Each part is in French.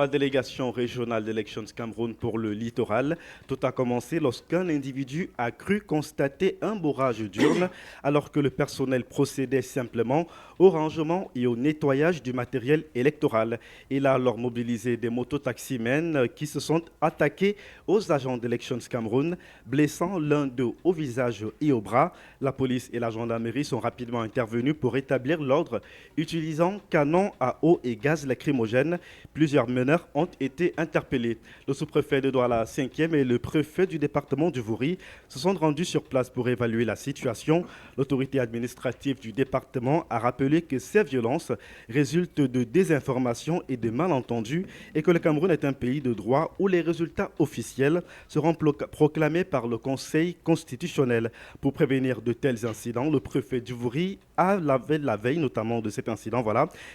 La délégation régionale d'Elections Cameroun pour le littoral, tout a commencé lorsqu'un individu a cru constater un bourrage d'urnes alors que le personnel procédait simplement au rangement et au nettoyage du matériel électoral. Il a alors mobilisé des mototaximens qui se sont attaqués aux agents d'Elections Cameroun, blessant l'un d'eux au visage et au bras. La police et la gendarmerie sont rapidement intervenus pour rétablir l'ordre, utilisant canons à eau et gaz lacrymogène. Plusieurs meneurs ont été interpellés. Le sous-préfet de Douala 5e et le préfet du département du Vouri se sont rendus sur place pour évaluer la situation. L'autorité administrative du département a rappelé que ces violences résultent de désinformation et de malentendus et que le Cameroun est un pays de droit où les résultats officiels seront proclamés par le Conseil constitutionnel. Pour prévenir de tels incidents, le préfet du Vouri a la veille notamment de cet incident,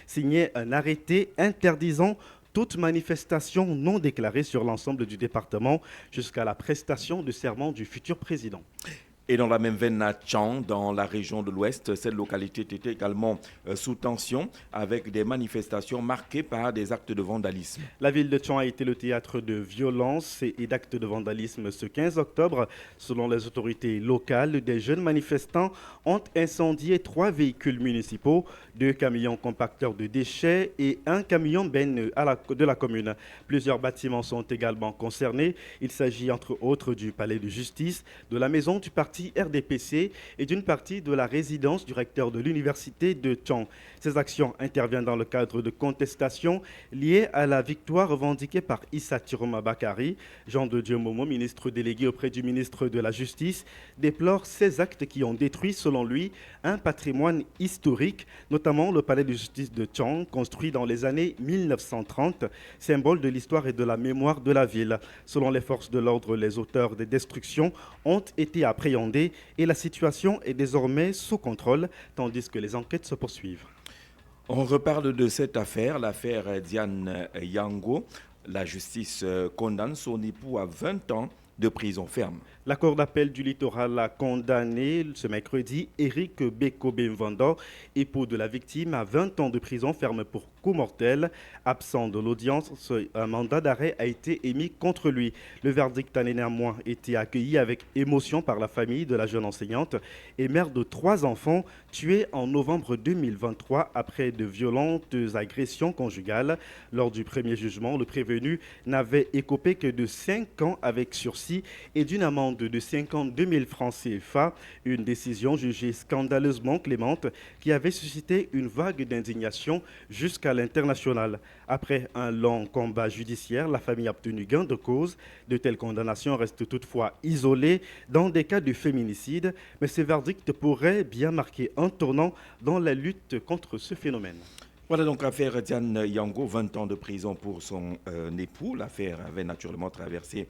signé un arrêté interdisant toute manifestation non déclarée sur l'ensemble du département jusqu'à la prestation de serment du futur président. Et dans la même veine à Tchang, dans la région de l'Ouest, cette localité était également sous tension avec des manifestations marquées par des actes de vandalisme. La ville de Tchang a été le théâtre de violences et d'actes de vandalisme ce 15 octobre. Selon les autorités locales, des jeunes manifestants ont incendié 3 véhicules municipaux, 2 camions compacteurs de déchets et un camion benne de la commune. Plusieurs bâtiments sont également concernés. Il s'agit entre autres du palais de justice, de la maison du parti RDPC et d'une partie de la résidence du recteur de l'université de Tchang. Ces actions interviennent dans le cadre de contestations liées à la victoire revendiquée par Issa Tiroma Bakari. Jean de Dieu Momo, ministre délégué auprès du ministre de la Justice, déplore ces actes qui ont détruit, selon lui, un patrimoine historique, notamment le palais de justice de Tchang, construit dans les années 1930, symbole de l'histoire et de la mémoire de la ville. Selon les forces de l'ordre, les auteurs des destructions ont été appréhendés et la situation est désormais sous contrôle, tandis que les enquêtes se poursuivent. On reparle de cette affaire, l'affaire Diane Yango. La justice condamne son époux à 20 ans de prison ferme. La Cour d'appel du littoral a condamné ce mercredi Eric Beko Bemvando, époux de la victime, à 20 ans de prison ferme pour coup mortel. Absent de l'audience, un mandat d'arrêt a été émis contre lui. Le verdict a néanmoins été accueilli avec émotion par la famille de la jeune enseignante et mère de 3 enfants tués en novembre 2023 après de violentes agressions conjugales. Lors du premier jugement, le prévenu n'avait écopé que de 5 ans avec sursis et d'une amende de 52 000 francs CFA, une décision jugée scandaleusement clémente qui avait suscité une vague d'indignation jusqu'à l'international. Après un long combat judiciaire, la famille a obtenu gain de cause. De telles condamnations restent toutefois isolées dans des cas de féminicide, mais ces verdicts pourraient bien marquer un tournant dans la lutte contre ce phénomène. Voilà donc l'affaire Diane Yango, 20 ans de prison pour son époux. L'affaire avait naturellement traversé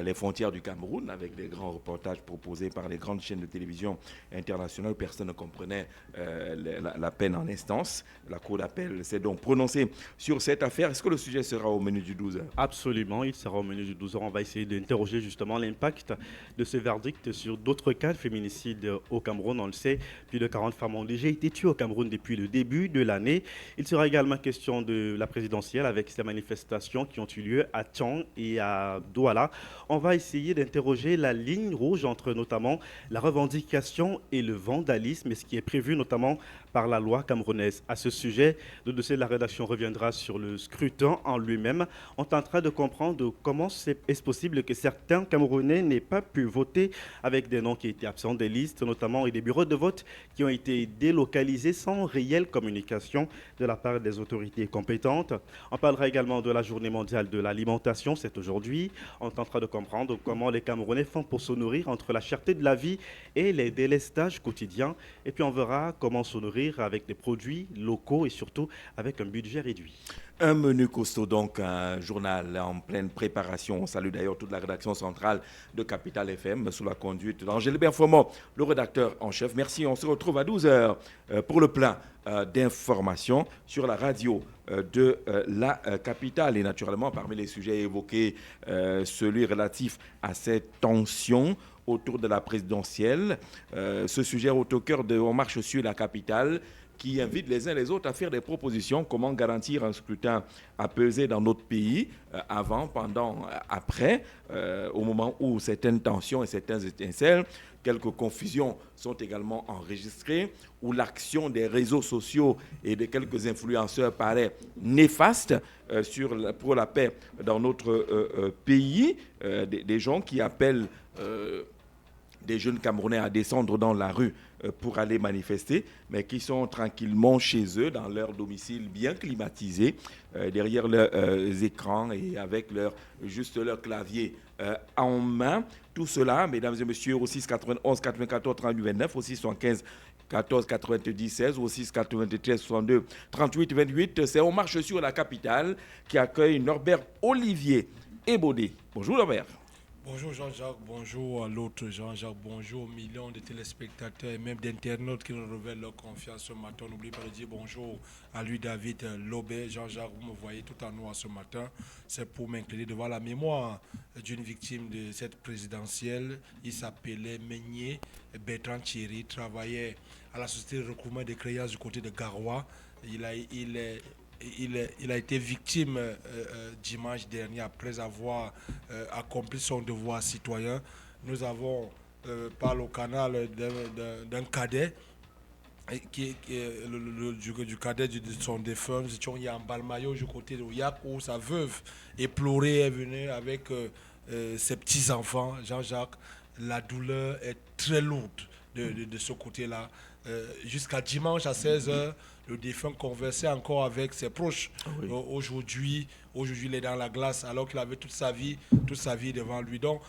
les frontières du Cameroun avec des grands reportages proposés par les grandes chaînes de télévision internationales. Personne ne comprenait la peine en instance. La Cour d'appel s'est donc prononcée sur cette affaire. Est-ce que le sujet sera au menu du 12h? Absolument, il sera au menu du 12h. On va essayer d'interroger justement l'impact de ce verdict sur d'autres cas de féminicide au Cameroun. On le sait, plus de 40 femmes ont déjà été tuées au Cameroun depuis le début de l'année. Il sera également question de la présidentielle avec ces manifestations qui ont eu lieu à Tchang et à Douala. On va essayer d'interroger la ligne rouge entre notamment la revendication et le vandalisme, et ce qui est prévu notamment par la loi camerounaise. À ce sujet, le dossier de la rédaction reviendra sur le scrutin en lui-même. On tentera de comprendre comment est-ce possible que certains Camerounais n'aient pas pu voter avec des noms qui étaient absents des listes, notamment et des bureaux de vote qui ont été délocalisés sans réelle communication de la part des autorités compétentes. On parlera également de la journée mondiale de l'alimentation, c'est aujourd'hui. On tentera de comprendre comment les Camerounais font pour se nourrir entre la cherté de la vie et les délestages quotidiens. Et puis on verra comment se nourrir avec des produits locaux et surtout avec un budget réduit. Un menu costaud, donc un journal en pleine préparation. On salue d'ailleurs toute la rédaction centrale de Capital FM sous la conduite d'Angélébert Fomont, le rédacteur en chef. Merci, on se retrouve à 12h pour le plein d'informations sur la radio de la capitale. Et naturellement, parmi les sujets évoqués, celui relatif à cette tension autour de la présidentielle. Ce sujet est au cœur de On marche sur la capitale. qui invitent les uns les autres à faire des propositions. Comment garantir un scrutin apaisé dans notre pays, avant, pendant, après, au moment où certaines tensions et certaines étincelles, quelques confusions sont également enregistrées, où l'action des réseaux sociaux et de quelques influenceurs paraît néfaste pour la paix dans notre pays. Des gens qui appellent des jeunes Camerounais à descendre dans la rue pour aller manifester, mais qui sont tranquillement chez eux, dans leur domicile bien climatisé, derrière leurs écrans et avec juste leur clavier en main. Tout cela, mesdames et messieurs, au 6 91 94 38 29, au 6 75 14 90 16, au 6 93 62 38 28, c'est On marche sur la capitale qui accueille Norbert Olivier Ebodé. Bonjour Norbert. Bonjour Jean-Jacques, bonjour à l'autre Jean-Jacques, bonjour aux millions de téléspectateurs et même d'internautes qui nous révèlent leur confiance ce matin. N'oubliez pas de dire bonjour à lui David Lobé. Jean-Jacques, vous me voyez tout en noir ce matin. C'est pour m'incliner devant la mémoire d'une victime de cette présidentielle. Il s'appelait Meigné Bertrand Thierry, travaillait à la société de recouvrement des créances du côté de Garoua. Il a été victime dimanche dernier après avoir accompli son devoir citoyen. Nous avons, par le canal d'un cadet, du cadet de son défunt, nous étions hier en Balmayo du côté de Ouiac où sa veuve éplorée est venue avec ses petits-enfants. Jean-Jacques, la douleur est très lourde de ce côté-là. Jusqu'à dimanche à 16h, le défunt conversait encore avec ses proches. Oui. Aujourd'hui, il est dans la glace alors qu'il avait toute sa vie devant lui. Donc,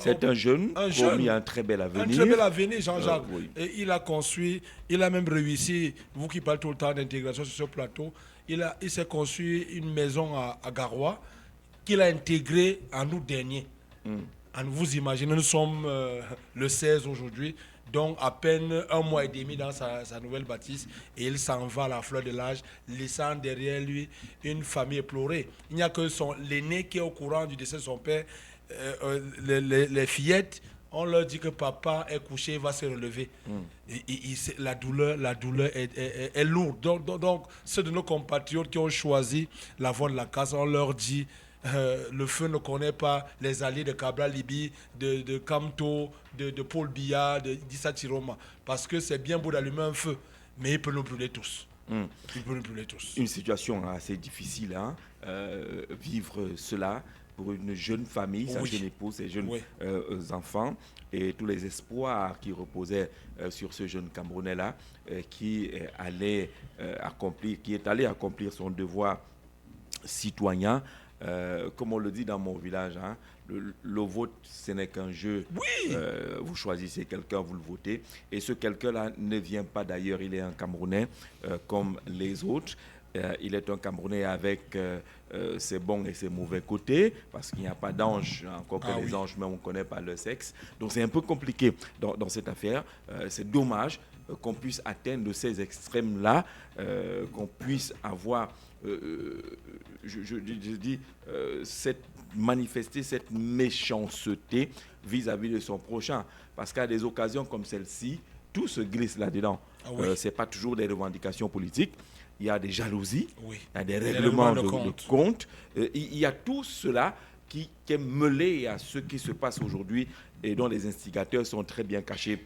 c'est un jeune promis un très bel avenir. Un très bel avenir, Jean-Jacques. Oui. Et il a construit, il a même réussi, vous qui parlez tout le temps d'intégration sur ce plateau, il s'est construit une maison à Garoua qu'il a intégrée en août dernier. Vous imaginez, nous sommes le 16 aujourd'hui. Donc à peine un mois et demi dans sa nouvelle bâtisse et il s'en va à la fleur de l'âge, laissant derrière lui une famille éplorée. Il n'y a que l'aîné qui est au courant du décès de son père. Les fillettes, on leur dit que papa est couché, il va se relever. La douleur est lourde. Donc ceux de nos compatriotes qui ont choisi la voie de la casse, on leur dit le feu ne connaît pas les alliés de Cabral Libi, de Kamto, de Paul Biya, d'Issa Tiroma. Parce que c'est bien beau d'allumer un feu, mais il peut nous brûler tous. Il peut nous brûler tous. Une situation assez difficile, hein, vivre cela pour une jeune famille, sa jeune épouse, ses jeunes enfants, et tous les espoirs qui reposaient sur ce jeune Camerounais-là, qui est allé accomplir son devoir citoyen. Comme on le dit dans mon village, hein, le vote, ce n'est qu'un jeu. Oui. Vous choisissez quelqu'un, vous le votez. Et ce quelqu'un-là ne vient pas d'ailleurs. Il est un Camerounais comme les autres. Il est un Camerounais avec ses bons et ses mauvais côtés, parce qu'il n'y a pas d'ange, encore que les anges, mais on ne connaît pas leur sexe. Donc c'est un peu compliqué dans cette affaire. C'est dommage qu'on puisse atteindre ces extrêmes-là, qu'on puisse avoir... je dis, manifester cette méchanceté vis-à-vis de son prochain. Parce qu'à des occasions comme celle-ci, tout se glisse là-dedans. Ce n'est pas toujours des revendications politiques. Il y a des jalousies, il y a des règlements de compte. Il y a tout cela qui est mêlé à ce qui se passe aujourd'hui et dont les instigateurs sont très bien cachés